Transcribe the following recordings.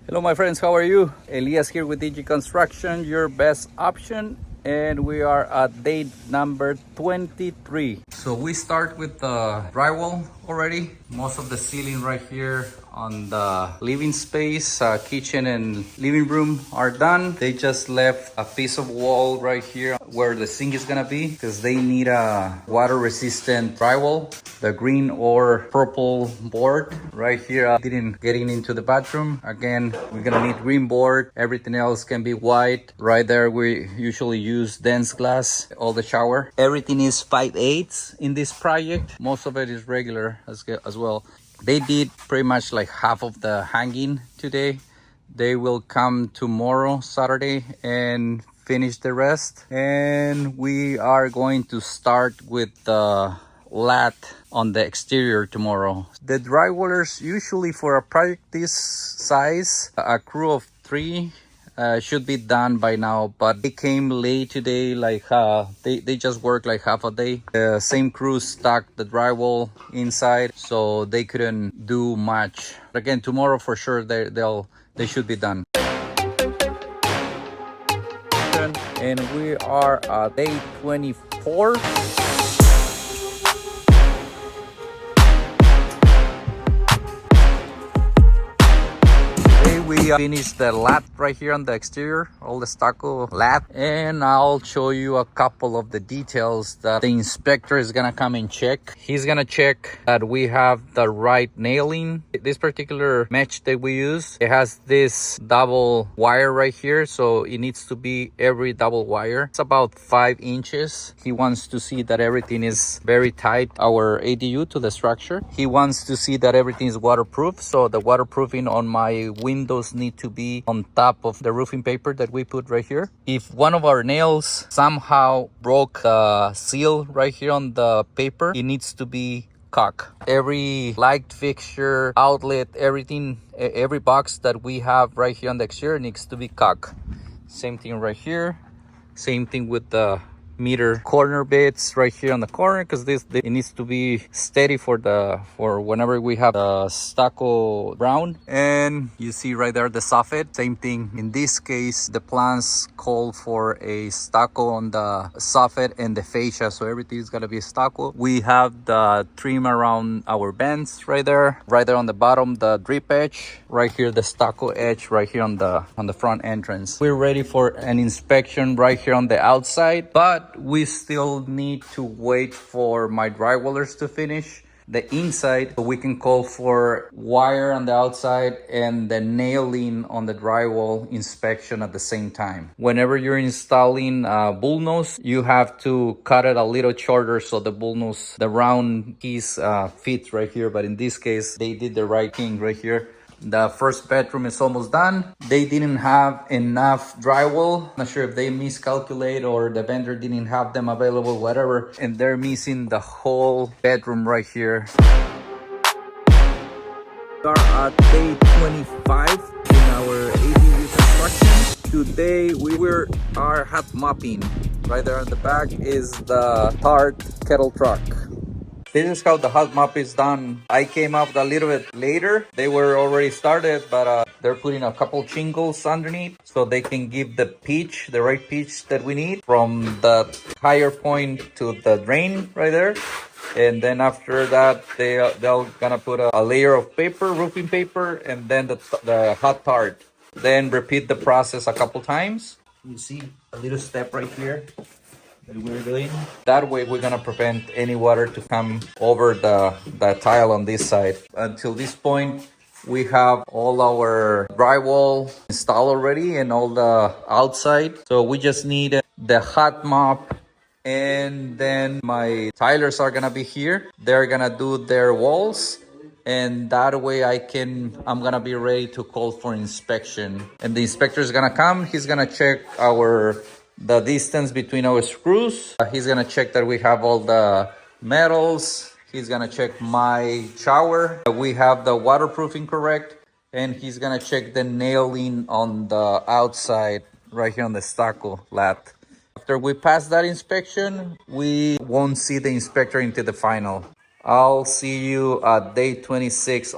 Hello my friends, how are you? Elias here with DG Construction, your best option, and we are at day number 23. So we start with the drywall already. Most of the ceiling right here on the living space, kitchen and living room are done. They just left a piece of wall right here where the sink is gonna be because they need a water resistant drywall. The green or purple board right here didn't get into the bathroom. Again, we're gonna need green board. Everything else can be white. Right there we usually use dense glass. All the shower, everything is 5/8 in this project. Most of it is regular as well. They did pretty much like half of the hanging today. They will come tomorrow, Saturday, and finish the rest. And we are going to start with the lath on the exterior tomorrow. The drywallers usually for a project this size, a crew of 3 should be done by now, but they came late today. Like they just worked like half a day. The same crew stacked the drywall inside, so they couldn't do much. Again, tomorrow for sure they should be done. And we are at day 24. We finished the lath right here on the exterior, all the stucco lath, and I'll show you a couple of the details that the inspector is gonna come and check. He's gonna check that we have the right nailing. This particular mesh that we use, it has this double wire right here, so it needs to be every double wire. It's about 5 inches. He wants to see that everything is very tight, our ADU to the structure. He wants to see that everything is waterproof, so the waterproofing on my windows need to be on top of the roofing paper that we put right here. If one of our nails somehow broke the seal right here on the paper, it needs to be caulk. Every light fixture, outlet, everything, every box that we have right here on the exterior needs to be caulk. Same thing right here. Same thing with the meter corner bits right here on the corner, because it needs to be steady for whenever we have the stucco brown. And you see right there the soffit, same thing. In this case, the plans call for a stucco on the soffit and the fascia, so everything is gonna be stucco. We have the trim around our vents right there on the bottom, the drip edge right here, the stucco edge right here on the front entrance. We're ready for an inspection right here on the outside, but we still need to wait for my drywallers to finish the inside so we can call for wire on the outside and the nailing on the drywall inspection at the same time. Whenever you're installing bullnose, you have to cut it a little shorter so the bullnose, the round piece fits right here. But in this case, they did the right thing right here. The first bedroom is almost done. They didn't have enough drywall. Not sure if they miscalculate or the vendor didn't have them available, whatever. And they're missing the whole bedroom right here. We are at day 25 in our ADU construction. Today we are hot mopping. Right there on the back is the hard kettle truck. This is how the hot mop is done. I came up a little bit later. They were already started, but they're putting a couple shingles underneath so they can give the pitch, the right pitch that we need from the higher point to the drain right there. And then after that, they're gonna put a layer of paper, roofing paper, and then the hot tar. Then repeat the process a couple times. You see a little step right here that we're doing. That way we're gonna prevent any water to come over the tile on this side. Until this point, we have all our drywall installed already and all the outside. So we just need the hot mop, and then my tilers are gonna be here. They're gonna do their walls, and that way I'm gonna be ready to call for inspection. And the inspector is gonna come. He's gonna check the distance between our screws. He's gonna check that we have all the metals. He's gonna check my shower. We have the waterproofing correct. And he's gonna check the nailing on the outside right here on the stucco lath. After we pass that inspection, we won't see the inspector into the final. I'll see you at day 26.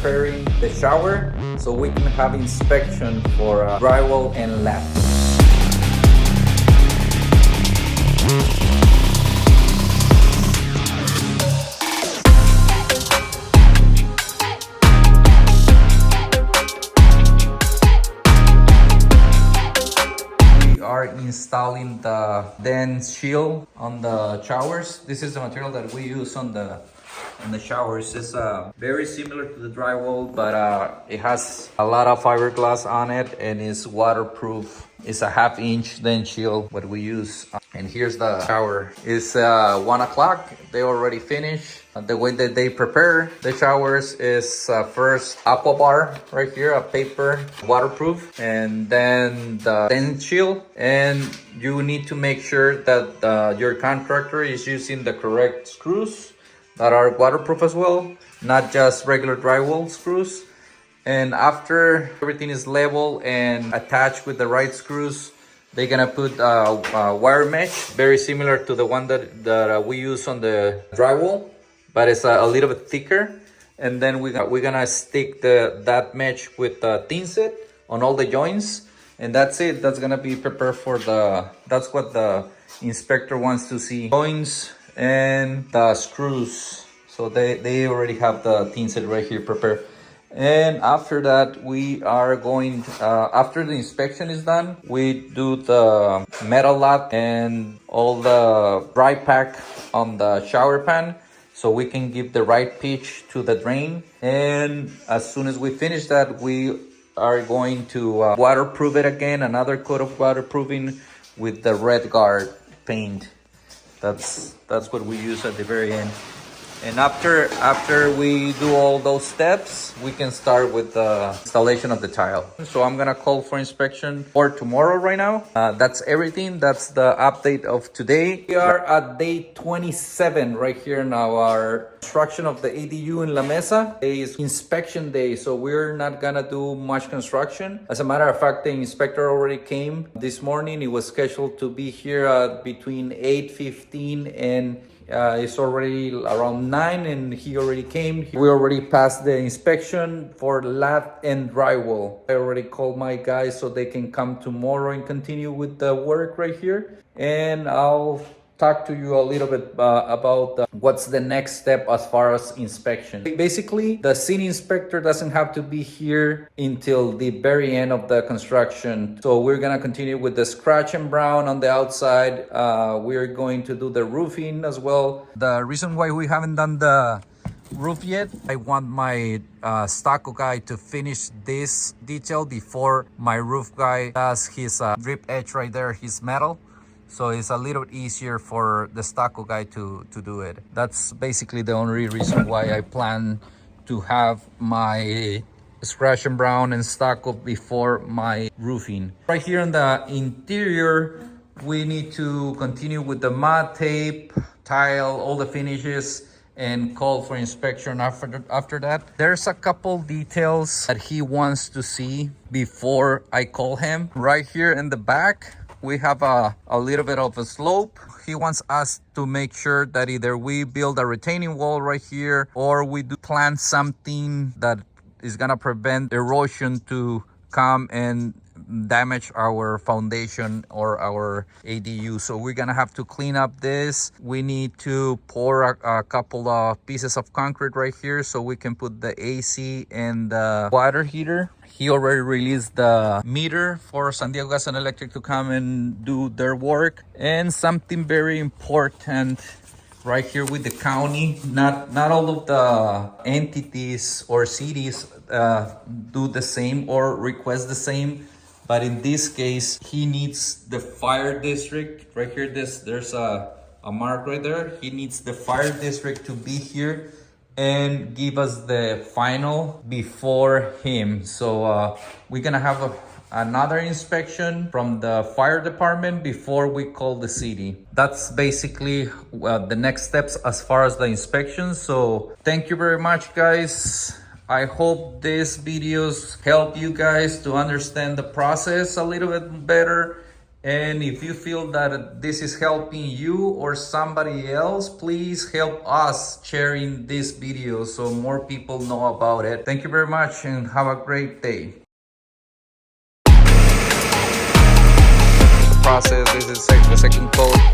preparing the shower so we can have inspection for drywall and lath. Are installing the dense shield on the showers. This is the material that we use on the showers. It's very similar to the drywall, but it has a lot of fiberglass on it and is waterproof. It's a 1/2 inch dense shield what we use. And here's the shower. It's 1 o'clock. They already finished. The way that they prepare the showers is first aqua bar right here, a paper, waterproof, and then the dense shield. And you need to make sure that your contractor is using the correct screws that are waterproof as well, not just regular drywall screws. And after everything is level and attached with the right screws, they're gonna put a wire mesh, very similar to the one that we use on the drywall, but it's a little bit thicker. And then we're gonna stick that mesh with thin set on all the joints, and that's it. That's gonna be prepared for that's what the inspector wants to see. Joints and the screws. So they already have the thin set right here prepared. And after that, we are going, after the inspection is done, we do the metal lath and all the dry pack on the shower pan so we can give the right pitch to the drain. And as soon as we finish that, we are going to waterproof it again, another coat of waterproofing with the red guard paint. That's what we use at the very end. And after we do all those steps, we can start with the installation of the tile. So I'm gonna call for inspection for tomorrow right now. That's everything. That's the update of today. We are at day 27 right here now. Our construction of the ADU in La Mesa. Today is inspection day, so we're not gonna do much construction. As a matter of fact, the inspector already came this morning. He was scheduled to be here between 8:15 and it's already around 9 and he already came. We already passed the inspection for lath and drywall. I already called my guys so they can come tomorrow and continue with the work right here. And I'll talk to you a little bit about what's the next step as far as inspection. Basically, the scene inspector doesn't have to be here until the very end of the construction. So we're gonna continue with the scratch and brown on the outside. We're going to do the roofing as well. The reason why we haven't done the roof yet, I want my stucco guy to finish this detail before my roof guy does his drip edge right there, his metal. So it's a little easier for the stucco guy to do it. That's basically the only reason why I plan to have my scratch and brown and stucco before my roofing. Right here on the interior, we need to continue with the mud tape, tile, all the finishes, and call for inspection after that. There's a couple details that he wants to see before I call him. Right here in the back, we have a little bit of a slope. He wants us to make sure that either we build a retaining wall right here or we do plant something that is gonna prevent erosion to come and damage our foundation or our ADU. So we're gonna have to clean up this. We need to pour a couple of pieces of concrete right here so we can put the AC and the water heater. He already released the meter for San Diego Gas and Electric to come and do their work. And something very important right here with the county, not all of the entities or cities do the same or request the same. But in this case, he needs the fire district right here. There's a mark right there. He needs the fire district to be here and give us the final before him. So we're gonna have another inspection from the fire department before we call the city. That's basically the next steps as far as the inspection. So thank you very much, guys. I hope these videos help you guys to understand the process a little bit better And if you feel that this is helping you or somebody else, please help us sharing this video so more people know about it. Thank you very much and have a great day. The process, this is the second coat.